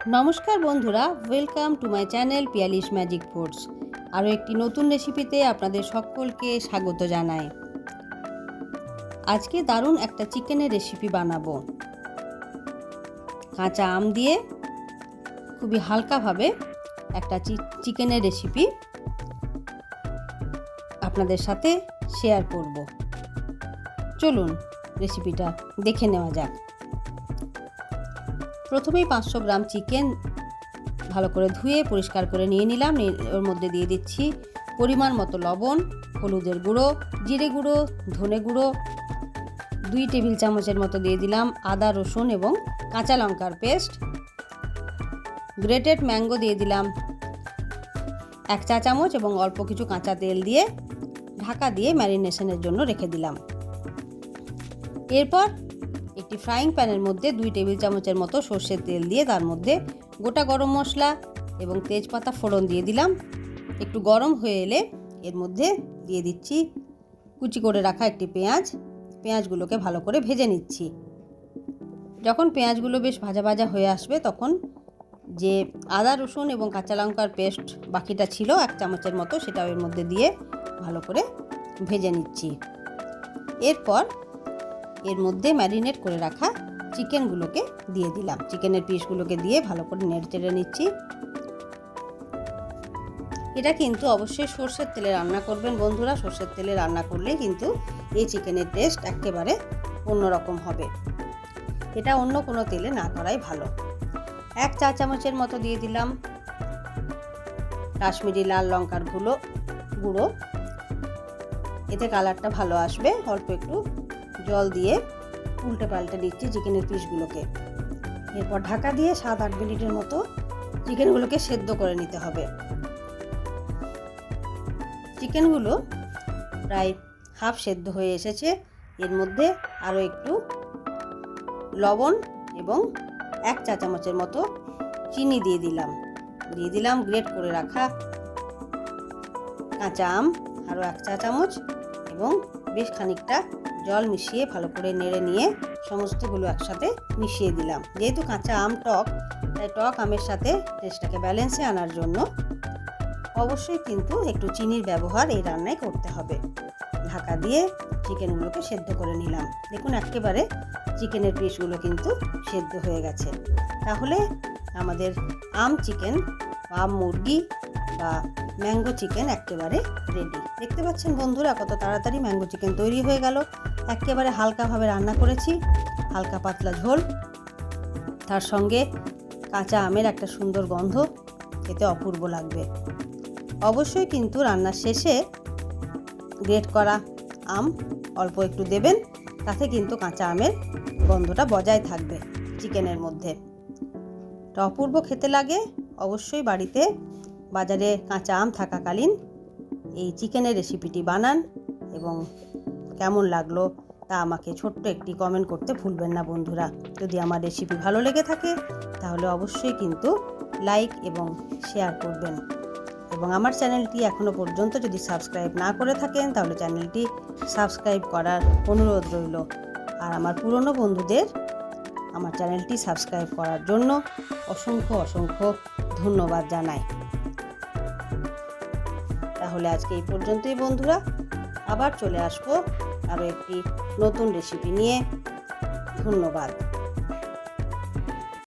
নমস্কার বন্ধুরা, welcome to my channel Piyali's magic foods. আরও একটি নতুন রেসিপিতে আপনাদের সকলকে স্বাগত জানাই। আজকে দারুণ একটা চিকেনের রেসিপি বানাবো। কাঁচা আম দিয়ে খুবই হালকাভাবে একটা চিকেনের রেসিপি আপনাদের সাথে শেয়ার করব। চলুন রেসিপিটা দেখে নেওয়া যাক। প্রথমেই 500 গ্রাম চিকেন ভালো করে ধুয়ে পরিষ্কার করে নিয়ে নিলাম। ওর মধ্যে দিয়ে দিচ্ছি পরিমাণ মতো লবণ, হলুদের গুঁড়ো, জিরে গুঁড়ো, ধনে গুঁড়ো, 2 টেবিল চামচের মতো দিয়ে দিলাম আদা রসুন এবং কাঁচা লঙ্কার পেস্ট, গ্রেটেড ম্যাঙ্গো দিয়ে দিলাম 1 চা চামচ এবং অল্প কিছু কাঁচা তেল দিয়ে ঢাকা দিয়ে ম্যারিনেশনের জন্য রেখে দিলাম। এরপর একটি ফ্রাইং প্যানের মধ্যে 2 টেবিল চামচের মতো সর্ষের তেল দিয়ে তার মধ্যে গোটা গরম মশলা এবং তেজপাতা ফোড়ন দিয়ে দিলাম। একটু গরম হয়ে এলে এর মধ্যে দিয়ে দিচ্ছি কুচি করে রাখা একটি পেঁয়াজগুলোকে ভালো করে ভেজে নিচ্ছি। যখন পেঁয়াজগুলো বেশ ভাজা ভাজা হয়ে আসবে তখন যে আদা রসুন এবং কাঁচা লঙ্কার পেস্ট বাকিটা ছিল 1 চামচের মতো, সেটাও এর মধ্যে দিয়ে ভালো করে ভেজে নিচ্ছি। এরপর এর মধ্যে ম্যারিনেট করে রাখা চিকেনগুলোকে দিয়ে দিলাম। চিকেনের পিসগুলোকে দিয়ে ভালো করে নেড়ে চেড়ে নিচ্ছি। এটা কিন্তু অবশ্যই সর্ষের তেলে রান্না করবেন বন্ধুরা। সর্ষের তেলে রান্না করলে কিন্তু এই চিকেনের টেস্ট একেবারে অন্যরকম হবে। এটা অন্য কোনো তেলে না করাই ভালো। 1 চা চামচের মতো দিয়ে দিলাম কাশ্মীরি লাল লঙ্কার গুঁড়ো, এতে কালারটা ভালো আসবে। অল্প একটু জল দিয়ে উল্টে পাল্টে দিচ্ছি চিকেনের পিসগুলোকে। এরপর ঢাকা দিয়ে 7-8 মিনিটের মতো চিকেনগুলোকে সেদ্ধ করে নিতে হবে। চিকেনগুলো প্রায় হাফ সেদ্ধ হয়ে এসেছে। এর মধ্যে আরও একটু লবণ এবং 1 চা চামচের মতো চিনি দিয়ে দিলাম গ্রেট করে রাখা কাঁচা আম আরও 1 চা চামচ এবং বেশ খানিকটা জল মিশিয়ে ভালো করে নেড়ে নিয়ে সমস্তগুলো একসাথে মিশিয়ে দিলাম। যেহেতু কাঁচা আম টক, তাই টক আমের সাথে টেস্টটাকে ব্যালেন্সে আনার জন্য অবশ্যই কিন্তু একটু চিনির ব্যবহার এই রান্নায় করতে হবে। ঢাকা দিয়ে চিকেনগুলোকে সেদ্ধ করে নিলাম। দেখুন একেবারে চিকেনের পিসগুলো কিন্তু সেদ্ধ হয়ে গেছে। তাহলে আমাদের আম চিকেন, আম মুরগি বা ম্যাঙ্গো চিকেন একেবারে রেডি। দেখতে পাচ্ছেন বন্ধুরা কত তাড়াতাড়ি ম্যাঙ্গো চিকেন তৈরি হয়ে গেল। একেবারে হালকাভাবে রান্না করেছি, হালকা পাতলা ঝোল, তার সঙ্গে কাঁচা আমের একটা সুন্দর গন্ধ, খেতে অপূর্ব লাগবে। অবশ্যই কিন্তু রান্নার শেষে গ্রেট করা আম অল্প একটু দেবেন, তাতে কিন্তু কাঁচা আমের গন্ধটা বজায় থাকবে চিকেনের মধ্যে। এটা অপূর্ব খেতে লাগে। অবশ্যই বাড়িতে বাজারে কাঁচা আম থাকাকালীন এই চিকেনের রেসিপিটি বানান এবং কেমন লাগলো তা আমাকে ছোট্ট একটি কমেন্ট করতে ভুলবেন না বন্ধুরা। যদি আমার রেসিপি ভালো লেগে থাকে তাহলে অবশ্যই কিন্তু লাইক এবং শেয়ার করবেন। এবং আমার চ্যানেলটি এখনও পর্যন্ত যদি সাবস্ক্রাইব না করে থাকেন তাহলে চ্যানেলটি সাবস্ক্রাইব করার অনুরোধ রইল। আর আমার পুরনো বন্ধুদের আমার চ্যানেলটি সাবস্ক্রাইব করার জন্য অসংখ্য ধন্যবাদ জানাই। তাহলে আজকে এই পর্যন্তই বন্ধুরা, আবার চলে আসবো আরও একটি নতুন রেসিপি নিয়ে। ধন্যবাদ।